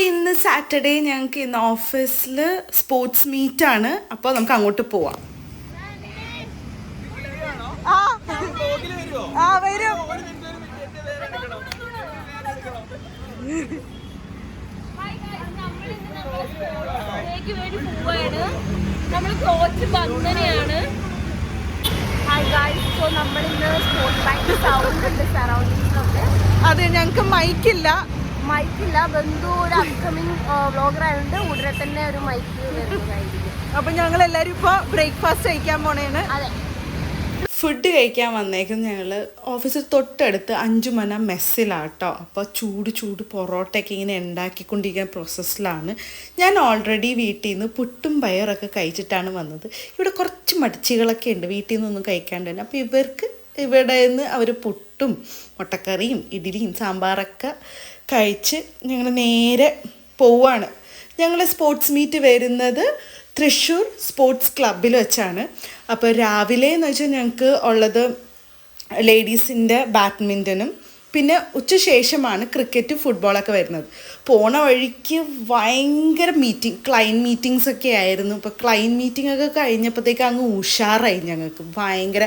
ഇന്ന് സാറ്റർഡേ ഞങ്ങൾക്ക് ഇന്ന് ഓഫീസിൽ സ്പോർട്സ് മീറ്റാണ്. അപ്പോൾ നമുക്ക് അങ്ങോട്ട് പോവാം. നമ്മൾ കോച്ച് ബന്ധനയാണ്. അതെ, ഞങ്ങൾക്ക് മൈക്കില്ല. ബന്ധു ഒരു അപ്കമിങ് വ്ളോഗർ ആയതുകൊണ്ട് ഉടനെ തന്നെ ഒരു മൈക്ക് വരുന്നതായിരിക്കും. അപ്പൊ ഞങ്ങൾ എല്ലാരും ഇപ്പൊ ബ്രേക്ക്ഫാസ്റ്റ് കഴിക്കാൻ പോണേണ്. അതെ, ഫുഡ് കഴിക്കാൻ വന്നേക്കുന്നത് ഞങ്ങൾ ഓഫീസിൽ തൊട്ടടുത്ത് 5 മന മെസ്സിലാട്ടോ. അപ്പോൾ ചൂട് പൊറോട്ടയൊക്കെ ഇങ്ങനെ ഉണ്ടാക്കിക്കൊണ്ടിരിക്കുന്ന പ്രോസസ്സിലാണ്. ഞാൻ ഓൾറെഡി വീട്ടിൽ നിന്ന് പുട്ടും പയറൊക്കെ കഴിച്ചിട്ടാണ് വന്നത്. ഇവിടെ കുറച്ച് മടിച്ചികളൊക്കെ ഉണ്ട് വീട്ടിൽ നിന്നൊന്നും കഴിക്കാണ്ട് തന്നെ. അപ്പോൾ ഇവർക്ക് ഇവിടെ നിന്ന് അവർ പുട്ടും മുട്ടക്കറിയും ഇഡ്ഡലിയും സാമ്പാറൊക്കെ കഴിച്ച് ഞങ്ങൾ നേരെ പോവാണ്. ഞങ്ങൾ സ്പോർട്സ് മീറ്റ് വരുന്നത് തൃശ്ശൂർ സ്പോർട്സ് ക്ലബ്ബിൽ വെച്ചാണ്. അപ്പോൾ രാവിലെ എന്ന് വെച്ചാൽ ഞങ്ങൾക്ക് ഉള്ളത് ലേഡീസിൻ്റെ ബാഡ്മിൻ്റനും പിന്നെ ഉച്ചശേഷമാണ് ക്രിക്കറ്റും ഫുട്ബോളൊക്കെ വരുന്നത്. പോണ വഴിക്ക് ഭയങ്കര ക്ലൈൻറ്റ് മീറ്റിങ്സ് ഒക്കെ ആയിരുന്നു. ഇപ്പോൾ ക്ലൈൻറ്റ് മീറ്റിംഗ് ഒക്കെ കഴിഞ്ഞപ്പോഴത്തേക്ക് അങ്ങ് ഉഷാറായി. ഞങ്ങൾക്ക് ഭയങ്കര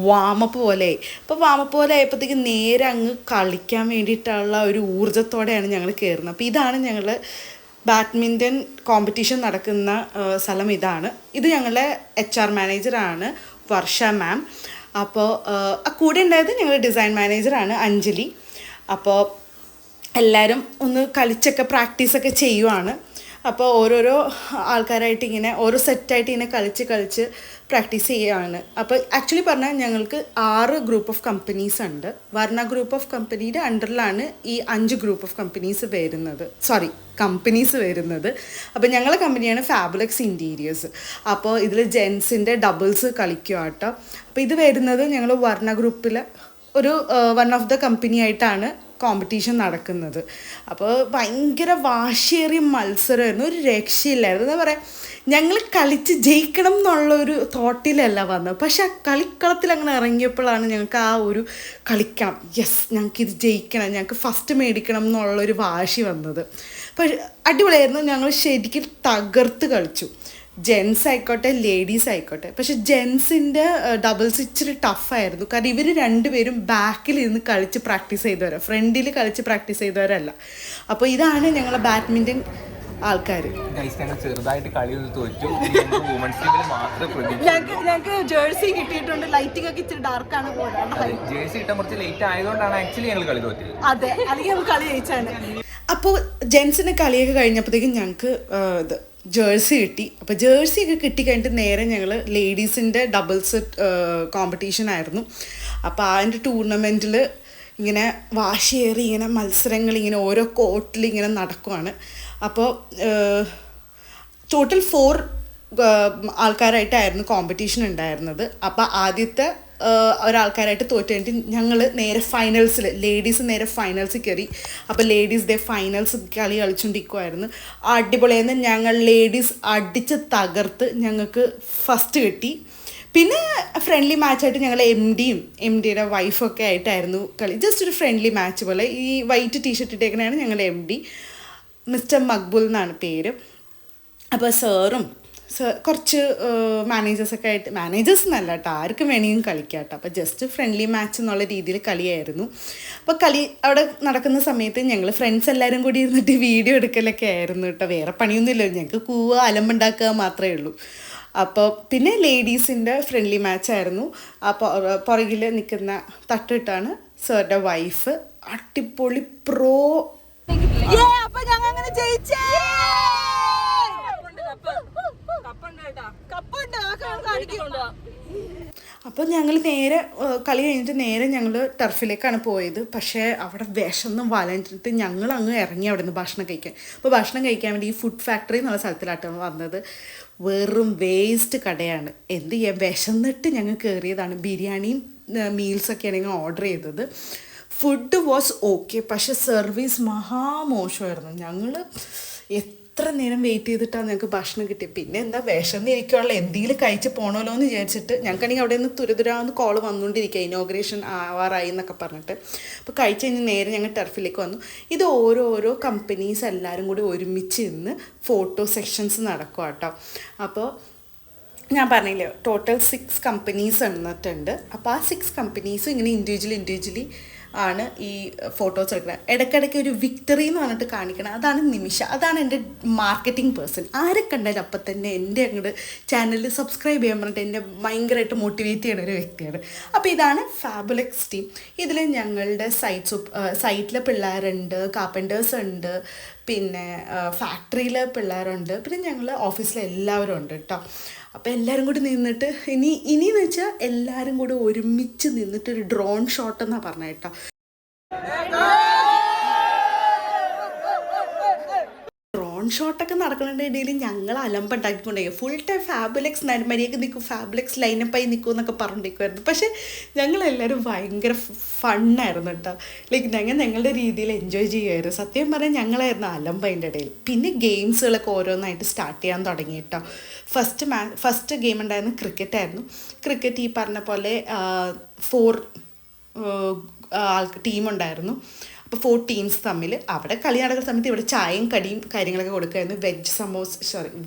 വാമപ്പ് പോലെയായി. അപ്പോൾ വാമപ്പ് പോലെ ആയപ്പോഴത്തേക്ക് നേരെ അങ്ങ് കളിക്കാൻ വേണ്ടിയിട്ടുള്ള ഒരു ഊർജ്ജത്തോടെയാണ് ഞങ്ങൾ കയറുന്നത്. അപ്പോൾ ഇതാണ് ഞങ്ങൾ ബാഡ്മിൻ്റൺ കോമ്പറ്റീഷൻ നടക്കുന്ന സ്ഥലം. ഇത് ഞങ്ങളുടെ HR മാനേജറാണ് വർഷ മാം. അപ്പോൾ കൂടെ ഉണ്ടായത് ഞങ്ങളുടെ ഡിസൈൻ മാനേജറാണ് അഞ്ജലി. അപ്പോൾ എല്ലാവരും ഒന്ന് കളിച്ചൊക്കെ പ്രാക്ടീസൊക്കെ ചെയ്യുവാണ്. അപ്പോൾ ഓരോരോ ആൾക്കാരായിട്ട് ഇങ്ങനെ ഓരോ സെറ്റായിട്ട് ഇങ്ങനെ കളിച്ച് പ്രാക്ടീസ് ചെയ്യുകയാണ്. അപ്പോൾ ആക്ച്വലി പറഞ്ഞാൽ ഞങ്ങൾക്ക് 6 ഗ്രൂപ്പ് ഓഫ് കമ്പനീസ് ഉണ്ട്. വർണ്ണ ഗ്രൂപ്പ് ഓഫ് കമ്പനിയുടെ അണ്ടറിലാണ് ഈ 5 ഗ്രൂപ്പ് ഓഫ് കമ്പനീസ് വരുന്നത്. അപ്പോൾ ഞങ്ങളുടെ കമ്പനിയാണ് ഫാബുലക്സ് ഇൻറ്റീരിയേഴ്സ്. അപ്പോൾ ഇതിൽ ജെൻസിൻ്റെ ഡബിൾസ് കളിക്കുക കേട്ടോ. അപ്പോൾ ഇത് വരുന്നത് ഞങ്ങൾ വർണ്ണ ഗ്രൂപ്പിൽ ഒരു വൺ ഓഫ് ദ കമ്പനി ആയിട്ടാണ് കോമ്പറ്റീഷൻ നടക്കുന്നത്. അപ്പോൾ ഭയങ്കര വാശിയേറിയ മത്സരമായിരുന്നു, ഒരു രക്ഷയില്ലായിരുന്നു. എന്താ പറയുക, ഞങ്ങൾ കളിച്ച് ജയിക്കണം എന്നുള്ളൊരു തോട്ടിലല്ല വന്നത്. പക്ഷെ ആ കളിക്കളത്തിൽ അങ്ങനെ ഇറങ്ങിയപ്പോഴാണ് ഞങ്ങൾക്ക് ആ ഒരു കളിക്കണം, ഞങ്ങൾക്കിത് ജയിക്കണം, ഞങ്ങൾക്ക് ഫസ്റ്റ് മേടിക്കണം എന്നുള്ളൊരു വാശി വന്നത്. പക്ഷെ അടിപൊളിയായിരുന്നു. ഞങ്ങൾ ശരിക്കും തകർത്ത് കളിച്ചു. ജെൻസ് ആയിക്കോട്ടെ ലേഡീസ് ആയിക്കോട്ടെ. പക്ഷെ ജെൻസിൻ്റെ ഡബിൾസ് ഇച്ചിരി ടഫായിരുന്നു. കാരണം ഇവർ രണ്ടുപേരും ബാക്കിലിരുന്ന് കളിച്ച് പ്രാക്ടീസ് ചെയ്തവരാണ്, ഫ്രണ്ടിൽ കളിച്ച് പ്രാക്ടീസ് ചെയ്തവരല്ല. അപ്പോൾ ഇതാണ് ഞങ്ങളെ ബാഡ്മിൻ്റൺ ആൾക്കാർ. ചെറുതായിട്ട് കളി തോറ്റു. ഞങ്ങൾക്ക് ജേഴ്സി കിട്ടിയിട്ടുണ്ട്. ലൈറ്റിംഗ് ഒക്കെ ഇച്ചിരി ഡാർക്കാണ് പോരാണ്. ജേഴ്സി ഇട്ടാൻ കുറച്ച് ലേറ്റ് ആയതുകൊണ്ടാണ് ആക്ച്വലി ഞങ്ങൾ കളി തോറ്റത്. അതെ, അല്ലെങ്കിൽ നമുക്ക് കളി ജയിച്ചാണ്. അപ്പോൾ ജെൻസിൻ്റെ കളിയൊക്കെ കഴിഞ്ഞപ്പോഴത്തേക്കും ഞങ്ങൾക്ക് ജേഴ്സി കിട്ടി. അപ്പോൾ ജേഴ്സി ഒക്കെ കിട്ടിക്കഴിഞ്ഞിട്ട് നേരെ ഞങ്ങൾ ലേഡീസിൻ്റെ ഡബിൾസ് കോമ്പറ്റീഷൻ ആയിരുന്നു. അപ്പോൾ അതിൻ്റെ ടൂർണമെൻറ്റിൽ ഇങ്ങനെ വാശിയേറി ഇങ്ങനെ മത്സരങ്ങൾ ഇങ്ങനെ ഓരോ കോർട്ടിൽ ഇങ്ങനെ നടക്കുവാണ്. അപ്പോൾ ടോട്ടൽ 4 ആൾക്കാരായിട്ടായിരുന്നു കോമ്പറ്റീഷൻ ഉണ്ടായിരുന്നത്. അപ്പോൾ ആദ്യത്തെ ഒരാൾക്കാരായിട്ട് തോറ്റ് കഴിഞ്ഞിട്ട് ഞങ്ങൾ നേരെ ഫൈനൽസിൽ, ലേഡീസ് നേരെ ഫൈനൽസിൽ കയറി. അപ്പോൾ ലേഡീസ് ഫൈനൽസ് കളി കളിച്ചുകൊണ്ടിരിക്കുമായിരുന്നു. അടിപൊളിയായിരുന്നു. ഞങ്ങൾ ലേഡീസ് അടിച്ച് തകർത്ത് ഞങ്ങൾക്ക് ഫസ്റ്റ് കിട്ടി. പിന്നെ ഫ്രണ്ട്ലി മാച്ചായിട്ട് ഞങ്ങൾ MDയുടെ വൈഫൊക്കെ ആയിട്ടായിരുന്നു കളി. ജസ്റ്റ് ഒരു ഫ്രണ്ട്ലി മാച്ച് പോലെ. ഈ വൈറ്റ് ടീഷർട്ട് ഇട്ടേക്കണതാണ് ഞങ്ങളുടെ MD, മിസ്റ്റർ മക്ബുൽ എന്നാണ് പേര്. അപ്പോൾ സാറും കുറച്ച് മാനേജേഴ്സൊക്കെ ആയിട്ട്, മാനേജേഴ്സ് എന്നല്ല കേട്ടോ, ആർക്കും വേണമെങ്കിലും കളിക്കാം കേട്ടോ. അപ്പോൾ ജസ്റ്റ് ഫ്രണ്ട്ലി മാച്ച് എന്നുള്ള രീതിയിൽ കളിയായിരുന്നു. അപ്പോൾ കളി അവിടെ നടക്കുന്ന സമയത്ത് ഞങ്ങൾ ഫ്രണ്ട്സ് എല്ലാവരും കൂടി ഇരുന്നിട്ട് വീഡിയോ എടുക്കലൊക്കെ ആയിരുന്നു കേട്ടോ. വേറെ പണിയൊന്നുമില്ല, ഞങ്ങൾക്ക് കൂവുക അലമ്പുണ്ടാക്കുക മാത്രമേ ഉള്ളൂ. അപ്പോൾ പിന്നെ ലേഡീസിൻ്റെ ഫ്രണ്ട്ലി മാച്ചായിരുന്നു. അപ്പോൾ പുറകിൽ നിൽക്കുന്ന തട്ടിട്ടാണ് സാറിൻ്റെ വൈഫ്. അടിപൊളി പ്രോ. അപ്പോൾ ഞങ്ങൾ അങ്ങനെ ജയിച്ചേ. അപ്പോൾ ഞങ്ങൾ നേരെ കളി കഴിഞ്ഞിട്ട് നേരെ ഞങ്ങൾ ടർഫിലേക്കാണ് പോയത്. പക്ഷേ അവിടെ വിശന്ന് വലഞ്ഞിട്ട് ഞങ്ങൾ അങ്ങ് ഇറങ്ങി അവിടെ നിന്ന് ഭക്ഷണം കഴിക്കാൻ. അപ്പോൾ ഭക്ഷണം കഴിക്കാൻ വേണ്ടി ഈ ഫുഡ് ഫാക്ടറി എന്നുള്ള സ്ഥലത്തിലാട്ടാണ് വന്നത്. വെറും വേസ്റ്റ് കടയാണ്. എന്ത് ചെയ്യാൻ, വിശന്നിട്ട് ഞങ്ങൾ കയറിയതാണ്. ബിരിയാണിയും മീൽസൊക്കെയാണ് ഞങ്ങൾ ഓർഡർ ചെയ്തത്. ഫുഡ് വാസ് ഓക്കെ, പക്ഷെ സർവീസ് മഹാമോശമായിരുന്നു. ഞങ്ങൾ എത്ര നേരം വെയിറ്റ് ചെയ്തിട്ടാണ് ഞങ്ങൾക്ക് ഭക്ഷണം കിട്ടിയത്. പിന്നെ എന്താ വിശന്നിരിക്കുള്ള എന്തെങ്കിലും കഴിച്ച് പോകണമല്ലോ എന്ന് വിചാരിച്ചിട്ട് ഞങ്ങൾക്കാണെങ്കിൽ അവിടെ നിന്ന് തുരുതുരാന്ന് കോൾ വന്നുകൊണ്ടിരിക്കുക, ഇനോഗ്രേഷൻ ആവാറായി എന്നൊക്കെ പറഞ്ഞിട്ട്. അപ്പോൾ കഴിച്ച് കഴിഞ്ഞ് നേരെ ഞങ്ങൾ ടർഫിലേക്ക് വന്നു. ഇത് ഓരോരോ കമ്പനീസ് എല്ലാവരും കൂടി ഒരുമിച്ച് ഇന്ന് ഫോട്ടോ സെക്ഷൻസ് നടക്കുക കേട്ടോ. അപ്പോൾ ഞാൻ പറഞ്ഞില്ലേ ടോട്ടൽ 6 കമ്പനീസ് എന്നിട്ടുണ്ട്. അപ്പോൾ ആ 6 കമ്പനീസും ഇങ്ങനെ ഇൻഡിവിജ്വലി ആണ് ഈ ഫോട്ടോസ് എടുക്കുന്നത്. ഇടയ്ക്കിടയ്ക്ക് ഒരു വിക്ടറി എന്ന് പറഞ്ഞിട്ട് കാണിക്കണം. അതാണ് നിമിഷ, അതാണ് എൻ്റെ മാർക്കറ്റിംഗ് പേഴ്സൺ. ആരെ കണ്ടാലും അപ്പം തന്നെ എൻ്റെ അങ്ങോട്ട് ചാനലിൽ സബ്സ്ക്രൈബ് ചെയ്യാൻ പറഞ്ഞിട്ട് എന്നെ ഭയങ്കരമായിട്ട് മോട്ടിവേറ്റ് ചെയ്യുന്ന ഒരു വ്യക്തിയാണ്. അപ്പോൾ ഇതാണ് ഫാബുലക്സ് ടീം. ഇതിൽ ഞങ്ങളുടെ സൈറ്റിലെ പിള്ളേരുണ്ട്, കാർപ്പൻറ്റേഴ്സ് ഉണ്ട്, പിന്നെ ഫാക്ടറിയിലെ പിള്ളേരുണ്ട്, പിന്നെ ഞങ്ങൾ ഓഫീസിലെ എല്ലാവരും ഉണ്ട് കേട്ടോ. അപ്പോൾ എല്ലാവരും കൂടി നിന്നിട്ട് ഇനിയെന്ന് വെച്ചാൽ എല്ലാവരും കൂടി ഒരുമിച്ച് നിന്നിട്ട് ഒരു ഡ്രോൺ ഷോട്ട് എന്നാണ് പറഞ്ഞത് കേട്ടോ. ഡ്രോൺ ഷോട്ടൊക്കെ നടക്കുന്നതിൻ്റെ ഇടയിൽ ഞങ്ങൾ അലമ്പുണ്ടാക്കിക്കൊണ്ടിരിക്കും. ഫുൾ ടൈം ഫാബുലക്സ് നന്മരിയൊക്കെ നിൽക്കും, ഫാബുലക്സ് ലൈനപ്പായി നിൽക്കും എന്നൊക്കെ പറഞ്ഞിരിക്കുമായിരുന്നു. പക്ഷേ ഞങ്ങളെല്ലാവരും ഭയങ്കര ഫണ്ണായിരുന്നു കേട്ടോ. ലൈക്ക് ഞങ്ങളുടെ രീതിയിൽ എൻജോയ് ചെയ്യുമായിരുന്നു. സത്യം പറഞ്ഞാൽ ഞങ്ങളായിരുന്നു അലമ്പ് അതിൻ്റെ ഇടയിൽ. പിന്നെ ഗെയിംസുകളൊക്കെ ഓരോന്നായിട്ട് സ്റ്റാർട്ട് ചെയ്യാൻ തുടങ്ങി കേട്ടോ. ഫസ്റ്റ് ഗെയിം ഉണ്ടായിരുന്നു ക്രിക്കറ്റായിരുന്നു. ക്രിക്കറ്റ് ഈ പറഞ്ഞ പോലെ 4 ടീമുണ്ടായിരുന്നു. അപ്പോൾ 4 ടീംസ് തമ്മിൽ അവിടെ കളി നടക്കുന്ന സമയത്ത് ഇവിടെ ചായയും കടിയും കാര്യങ്ങളൊക്കെ കൊടുക്കുമായിരുന്നു.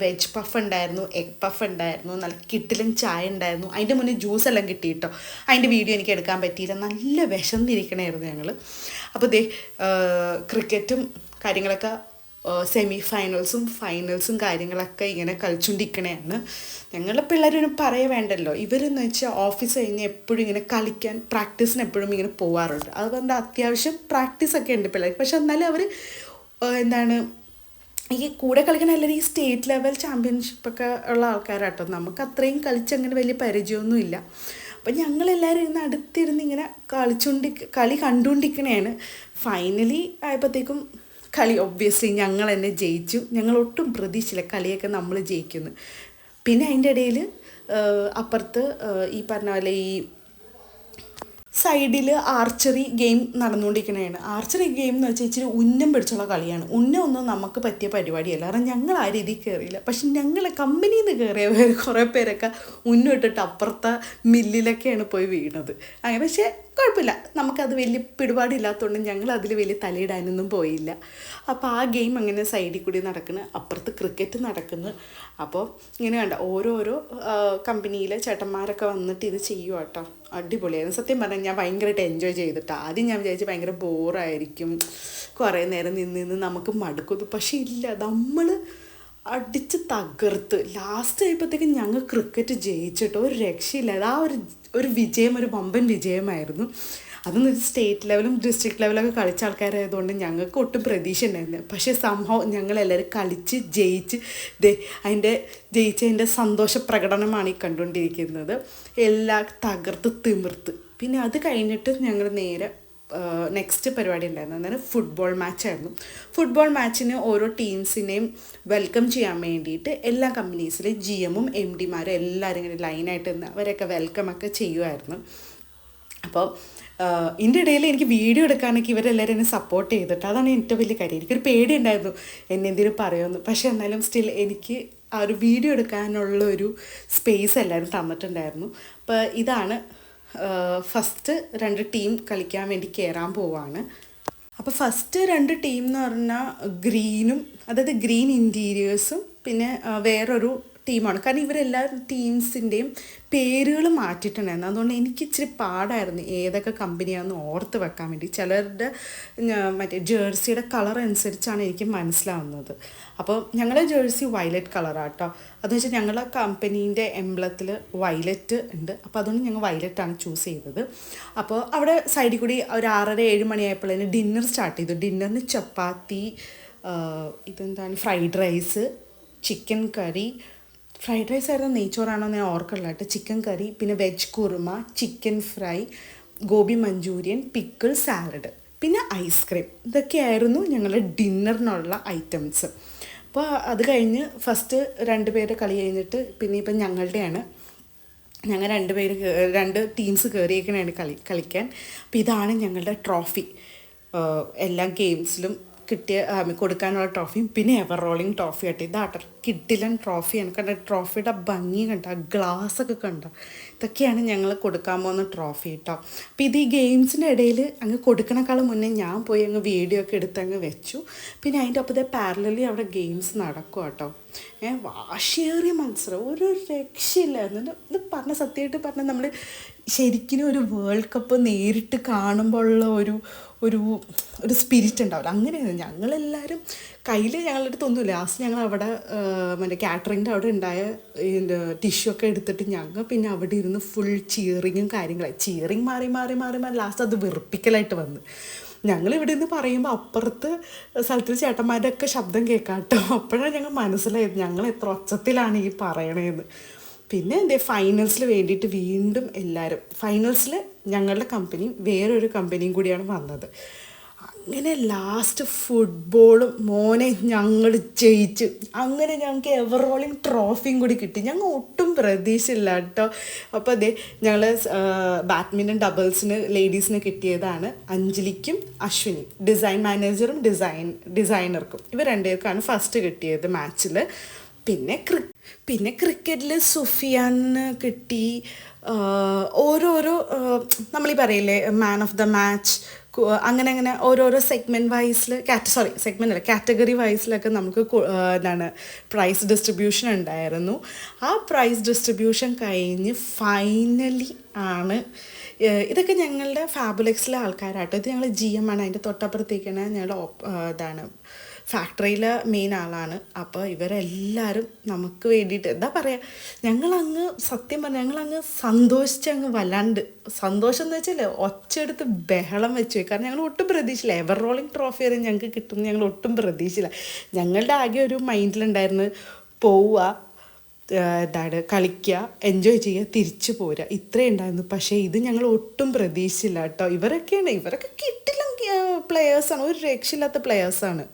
വെജ് പഫ് ഉണ്ടായിരുന്നു, എഗ് പഫ് ഉണ്ടായിരുന്നു, നല്ല കിട്ടിലും ചായ ഉണ്ടായിരുന്നു. അതിൻ്റെ മുന്നേ ജ്യൂസ് എല്ലാം കിട്ടി കേട്ടോ. അതിൻ്റെ വീഡിയോ എനിക്ക് എടുക്കാൻ പറ്റിയില്ല, നല്ല വിശന്നിരിക്കണമായിരുന്നു ഞങ്ങൾ. അപ്പോൾ ക്രിക്കറ്റും കാര്യങ്ങളൊക്കെ സെമി ഫൈനൽസും ഫൈനൽസും കാര്യങ്ങളൊക്കെ ഇങ്ങനെ കളിച്ചുകൊണ്ടിരിക്കണതാണ്. ഞങ്ങളുടെ പിള്ളേരൊന്നും പറയേ വേണ്ടല്ലോ. ഇവരെന്ന് വെച്ചാൽ ഓഫീസ് കഴിഞ്ഞ് എപ്പോഴും ഇങ്ങനെ കളിക്കാൻ പ്രാക്ടീസിന് എപ്പോഴും ഇങ്ങനെ പോകാറുണ്ട്. അതുകൊണ്ട് അത്യാവശ്യം പ്രാക്ടീസൊക്കെ ഉണ്ട് പിള്ളേർക്ക്. പക്ഷെ എന്നാലും അവർ ഈ കൂടെ കളിക്കുന്ന എല്ലാവരും ഈ സ്റ്റേറ്റ് ലെവൽ ചാമ്പ്യൻഷിപ്പൊക്കെ ഉള്ള ആൾക്കാരാട്ടോ. നമുക്ക് അത്രയും കളിച്ചങ്ങനെ വലിയ പരിചയമൊന്നുമില്ല. അപ്പം ഞങ്ങളെല്ലാവരും ഇരുന്ന് അടുത്തിരുന്ന് ഇങ്ങനെ കളി കണ്ടുകൊണ്ടിരിക്കണതാണ്. ഫൈനലി ആയപ്പോഴത്തേക്കും കളി ഒബ്വിയസ്ലി ഞങ്ങൾ തന്നെ ജയിച്ചു. ഞങ്ങൾ ഒട്ടും പ്രതീക്ഷിച്ചില്ല കളിയൊക്കെ നമ്മൾ ജയിക്കുന്നു. പിന്നെ അതിൻ്റെ ഇടയിൽ അപ്പുറത്ത് ഈ പറഞ്ഞ പോലെ ഈ സൈഡിൽ ആർച്ചറി ഗെയിം നടന്നുകൊണ്ടിരിക്കുന്നതാണ്. ആർച്ചറി ഗെയിം എന്ന് വെച്ചാൽ ഇച്ചിരി ഉന്നം പിടിച്ചുള്ള കളിയാണ്. ഒന്നും നമുക്ക് പറ്റിയ പരിപാടിയല്ല. കാരണം ഞങ്ങൾ ആ രീതിയിൽ കയറിയില്ല. പക്ഷെ ഞങ്ങളെ കമ്പനിയിൽ നിന്ന് കയറിയ കുറേ പേരൊക്കെ ഇട്ടിട്ട് അപ്പുറത്തെ മില്ലിലൊക്കെയാണ് പോയി വീണത്. അങ്ങനെ പക്ഷേ കുഴപ്പമില്ല, നമുക്കത് വലിയ പിടിപാടില്ലാത്തതുകൊണ്ട് ഞങ്ങൾ അതിൽ വലിയ തലയിടാനൊന്നും പോയില്ല. അപ്പോൾ ആ ഗെയിം അങ്ങനെ സൈഡിൽ കൂടി നടക്കുന്നു, അപ്പുറത്ത് ക്രിക്കറ്റ് നടക്കുന്നു. അപ്പോൾ ഇങ്ങനെ വേണ്ട ഓരോരോ കമ്പനിയിലെ ചേട്ടന്മാരൊക്കെ വന്നിട്ട് ഇത് ചെയ്യുക കേട്ടോ. അടിപൊളിയായിരുന്നു. സത്യം പറഞ്ഞാൽ ഞാൻ ഭയങ്കരമായിട്ട് എൻജോയ് ചെയ്തിട്ട്. ആദ്യം ഞാൻ വിചാരിച്ചു ഭയങ്കര ബോറായിരിക്കും, കുറേ നേരം നിന്ന് നമുക്ക് മടുക്കുന്നു. പക്ഷേ ഇല്ല, നമ്മൾ അടിച്ച് തകർത്ത് ലാസ്റ്റ് ആയപ്പോഴത്തേക്കും ഞങ്ങൾ ക്രിക്കറ്റ് ജയിച്ചിട്ടോ, ഒരു രക്ഷയില്ല. അത് ആ ഒരു വിജയം, ഒരു വമ്പൻ വിജയമായിരുന്നു. അതൊന്നും സ്റ്റേറ്റ് ലെവലും ഡിസ്ട്രിക്ട് ലെവലൊക്കെ കളിച്ച ആൾക്കാരായതുകൊണ്ട് ഞങ്ങൾക്ക് ഒട്ടും പ്രതീക്ഷ ഉണ്ടായിരുന്നു. പക്ഷേ സംഭവം ഞങ്ങളെല്ലാവരും കളിച്ച് ജയിച്ച് ജയിച്ചതിൻ്റെ സന്തോഷ പ്രകടനമാണ് ഈ കണ്ടുകൊണ്ടിരിക്കുന്നത്. എല്ലാം തകർത്ത് തിമിർത്ത്. പിന്നെ അത് കഴിഞ്ഞിട്ട് ഞങ്ങൾ നേരെ നെക്സ്റ്റ് പരിപാടി ഉണ്ടായിരുന്നു. അന്നേരം ഫുട്ബോൾ മാച്ചായിരുന്നു. ഫുട്ബോൾ മാച്ചിന് ഓരോ ടീംസിനെയും വെൽക്കം ചെയ്യാൻ വേണ്ടിയിട്ട് എല്ലാ കമ്പനീസിലെ GMും MDമാരും എല്ലാവരും ഇങ്ങനെ ലൈനായിട്ട് നിന്ന് അവരൊക്കെ വെൽക്കമൊക്കെ ചെയ്യുമായിരുന്നു. അപ്പോൾ ഇതിൻ്റെ ഇടയിൽ എനിക്ക് വീഡിയോ എടുക്കാനൊക്കെ ഇവരെല്ലാവരും എന്നെ സപ്പോർട്ട് ചെയ്തിട്ട്, അതാണ് ഏറ്റവും വലിയ കാര്യം. എനിക്കൊരു പേടി ഉണ്ടായിരുന്നു എന്നെ എന്തെങ്കിലും പറയുമെന്ന്. പക്ഷേ എന്നാലും സ്റ്റിൽ എനിക്ക് ആ ഒരു വീഡിയോ എടുക്കാനുള്ളൊരു സ്പേസ് എല്ലാവരും തന്നിട്ടുണ്ടായിരുന്നു. അപ്പോൾ ഇതാണ് ഫസ്റ്റ് 2 ടീം കളിക്കാൻ വേണ്ടി കയറാൻ പോവാണ്. അപ്പോൾ ഫസ്റ്റ് 2 ടീം എന്ന് പറഞ്ഞാൽ ഗ്രീനും, അതായത് ഗ്രീൻ ഇൻറ്റീരിയേഴ്സും പിന്നെ വേറൊരു ടീമാണ്. കാരണം ഇവരെല്ലാ ടീംസിൻ്റെയും പേരുകൾ മാറ്റിയിട്ടുണ്ടായിരുന്നു. അതുകൊണ്ട് എനിക്ക് ഇച്ചിരി പാടായിരുന്നു ഏതൊക്കെ കമ്പനിയാണെന്ന് ഓർത്ത് വെക്കാൻ വേണ്ടി. ചിലരുടെ മറ്റേ ജേഴ്സിയുടെ കളർ അനുസരിച്ചാണ് എനിക്ക് മനസ്സിലാവുന്നത്. അപ്പോൾ ഞങ്ങളുടെ ജേഴ്സി വയലറ്റ് കളറാണ് കേട്ടോ. അതെന്ന് വെച്ചാൽ ഞങ്ങളുടെ കമ്പനീൻ്റെ എംബ്ലത്തിൽ വയലറ്റ് ഉണ്ട്. അപ്പോൾ അതുകൊണ്ട് ഞങ്ങൾ വയലറ്റാണ് ചൂസ് ചെയ്തത്. അപ്പോൾ അവിടെ സൈഡിൽ കൂടി ഒരു 6:30-7 മണിയായപ്പോഴേന് ഡിന്നർ സ്റ്റാർട്ട് ചെയ്തു. ഡിന്നറിന് chapati, fried rice, chicken curry, fried rice ആയിരുന്നു നെയ്ച്ചോറാണോ ഞാൻ ഓർക്കുള്ള കേട്ടോ, ചിക്കൻ കറി, പിന്നെ veg kurma, chicken fry, gobi Manchurian, pickle, salad, പിന്നെ ഐസ്ക്രീം. ഇതൊക്കെയായിരുന്നു ഞങ്ങളുടെ ഡിന്നറിനുള്ള ഐറ്റംസ്. അപ്പോൾ അത് കഴിഞ്ഞ് ഫസ്റ്റ് 2 പേര് കളി കഴിഞ്ഞിട്ട് പിന്നെ ഇപ്പം ഞങ്ങളുടെയാണ്. ഞങ്ങൾ 2 ടീംസ് കയറിയേക്കണാണ് കളിക്കാൻ. അപ്പോൾ ഇതാണ് ഞങ്ങളുടെ ട്രോഫി. എല്ലാ ഗെയിംസിലും കിട്ടിയ കൊടുക്കാനുള്ള ട്രോഫിയും പിന്നെ എവർ റോളിങ് ട്രോഫി ആയിട്ട് ഇതാട്ടോ കിഡിലൻ ട്രോഫിയാണ് കണ്ട ട്രോഫിയുടെ ഭംഗി കണ്ട ഗ്ലാസ്സൊക്കെ കണ്ട ഇതൊക്കെയാണ് ഞങ്ങൾ കൊടുക്കാൻ പോകുന്ന ട്രോഫി കേട്ടോ. അപ്പോൾ ഇത് ഈ ഗെയിംസിൻ്റെ ഇടയിൽ അങ്ങ് കൊടുക്കണേക്കാളും മുന്നേ ഞാൻ പോയി അങ്ങ് വീഡിയോ ഒക്കെ എടുത്ത് അങ്ങ് വെച്ചു. പിന്നെ അതിൻ്റെ ഒപ്പത്തെ പാരലലി അവിടെ ഗെയിംസ് നടക്കും കേട്ടോ. വാശിയേറിയ മത്സരം ഒരു രക്ഷയില്ലായിരുന്നു. ഇത് പറഞ്ഞ സത്യമായിട്ട് പറഞ്ഞാൽ നമ്മൾ ശരിക്കും ഒരു വേൾഡ് കപ്പ് നേരിട്ട് കാണുമ്പോഴുള്ള ഒരു സ്പിരിറ്റ് ഉണ്ടാവില്ല. അങ്ങനെയാണ് ഞങ്ങളെല്ലാവരും കയ്യിൽ ഞങ്ങളുടെ അടുത്തൊന്നുമില്ല. ലാസ്റ്റ് ഞങ്ങൾ അവിടെ മറ്റേ കാറ്ററിങ്ങിൻ്റെ അവിടെ ഉണ്ടായ ടിഷ്യൂ ഒക്കെ എടുത്തിട്ട് ഞങ്ങൾ പിന്നെ അവിടെ ഇരുന്ന് ഫുൾ ചിയറിങ്ങും കാര്യങ്ങളായി. ചിയറിങ് മാറി മാറി മാറി മാറി ലാസ്റ്റ് അത് വെറുപ്പിക്കലായിട്ട് വന്ന് ഞങ്ങളിവിടെ നിന്ന് പറയുമ്പോൾ അപ്പുറത്ത് സ്ഥലത്തിൽ ചേട്ടന്മാരുടെ ഒക്കെ ശബ്ദം കേൾക്കാം കേട്ടോ. അപ്പോഴാണ് ഞങ്ങൾ മനസ്സിലായത് ഞങ്ങൾ എത്ര ഒച്ചത്തിലാണ് ഈ പറയണതെന്ന്. പിന്നെ എൻ്റെ ഫൈനൽസിൽ വേണ്ടിയിട്ട് വീണ്ടും എല്ലാവരും ഫൈനൽസിൽ ഞങ്ങളുടെ കമ്പനിയും വേറൊരു കമ്പനിയും കൂടിയാണ് വന്നത്. അങ്ങനെ ലാസ്റ്റ് ഫുട്ബോളും മോനെ ഞങ്ങൾ ജയിച്ചു. അങ്ങനെ ഞങ്ങൾക്ക് എവർ റോളിങ് ട്രോഫിയും കൂടി കിട്ടി. ഞങ്ങൾ ഒട്ടും പ്രതീക്ഷയില്ല കേട്ടോ. അപ്പോൾ അതെ ഞങ്ങൾ ബാഡ്മിൻ്റൺ ഡബിൾസിന് ലേഡീസിന് കിട്ടിയതാണ് അഞ്ജലിക്കും അശ്വിനി, ഡിസൈൻ മാനേജറും ഡിസൈനർക്കും. ഇവർ രണ്ടുപേർക്കാണ് ഫസ്റ്റ് കിട്ടിയത് മാച്ചിൽ. പിന്നെ ക്രിക്കറ്റിൽ സുഫിയാന് കിട്ടി. ഓരോരോ നമ്മളീ പറയില്ലേ മാൻ ഓഫ് ദ മാച്ച് അങ്ങനെ ഓരോരോ സെഗ്മെൻറ്റ് വൈസിൽ കാറ്റഗറി വൈസിലൊക്കെ നമുക്ക് എന്താണ് പ്രൈസ് ഡിസ്ട്രിബ്യൂഷൻ ഉണ്ടായിരുന്നു. ആ പ്രൈസ് ഡിസ്ട്രിബ്യൂഷൻ കഴിഞ്ഞ് ഫൈനലി ആണ് ഇതൊക്കെ ഞങ്ങളുടെ ഫാബുലക്സിലെ ആൾക്കാരാട്ടോ. ഇത് ഞങ്ങൾ GM ആണ്. അതിൻ്റെ തൊട്ടപ്പുറത്തേക്കാണ് ഞങ്ങളുടെ ഇതാണ് ഫാക്ടറിയിലെ മെയിൻ ആളാണ്. അപ്പോൾ ഇവരെല്ലാവരും നമുക്ക് വേണ്ടിയിട്ട് എന്താ പറയുക, ഞങ്ങളങ്ങ് സത്യം പറഞ്ഞാൽ ഞങ്ങളങ്ങ് സന്തോഷിച്ചങ്ങ് വല്ലാണ്ട് സന്തോഷം എന്ന് വെച്ചാൽ ഒച്ചയെടുത്ത് ബഹളം വെച്ചു. കാരണം ഞങ്ങൾ ഒട്ടും പ്രതീക്ഷയില്ല എവർ റോളിങ് ട്രോഫി വരെ ഞങ്ങൾക്ക് കിട്ടുമെന്ന് ഞങ്ങൾ ഒട്ടും പ്രതീക്ഷയില്ല. ഞങ്ങളുടെ ആകെ ഒരു മൈൻഡിലുണ്ടായിരുന്നു പോവുക, എന്താണ് കളിക്കുക, എൻജോയ് ചെയ്യുക, തിരിച്ചു പോരുക, ഇത്രയും ഉണ്ടായിരുന്നു. പക്ഷേ ഇത് ഞങ്ങൾ ഒട്ടും പ്രതീക്ഷയില്ല കേട്ടോ. ഇവരൊക്കെ കിട്ടില്ല പ്ലെയേഴ്സാണ്, ഒരു രക്ഷയില്ലാത്ത പ്ലെയേഴ്സാണ്.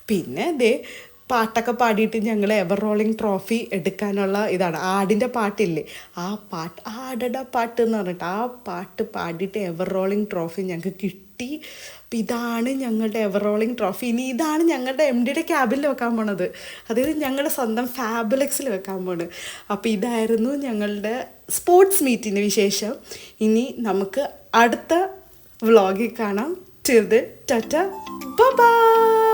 പിന്നെ പാട്ടൊക്കെ പാടിയിട്ട് ഞങ്ങൾ എവർ റോളിങ് ട്രോഫി എടുക്കാനുള്ള ഇതാണ്. ആടിൻ്റെ പാട്ടില്ലേ, ആ പാട്ട് ആടട പാട്ട് എന്ന് പറഞ്ഞിട്ട് ആ പാട്ട് പാടിയിട്ട് എവർ റോളിങ് ട്രോഫി ഞങ്ങൾക്ക് കിട്ടി. അപ്പം ഇതാണ് ഞങ്ങളുടെ എവർ റോളിങ് ട്രോഫി. ഇനി ഇതാണ് ഞങ്ങളുടെ MDയുടെ ക്യാബിനിൽ വെക്കാൻ പോണത്, അതായത് ഞങ്ങളുടെ സ്വന്തം ഫാബുലക്സിൽ വെക്കാൻ പോണത്. അപ്പോൾ ഇതായിരുന്നു ഞങ്ങളുടെ സ്പോർട്സ് മീറ്റിൻ്റെ വിശേഷം. ഇനി നമുക്ക് അടുത്ത വ്ളോഗിൽ കാണാം. Till then, tata, bye bye.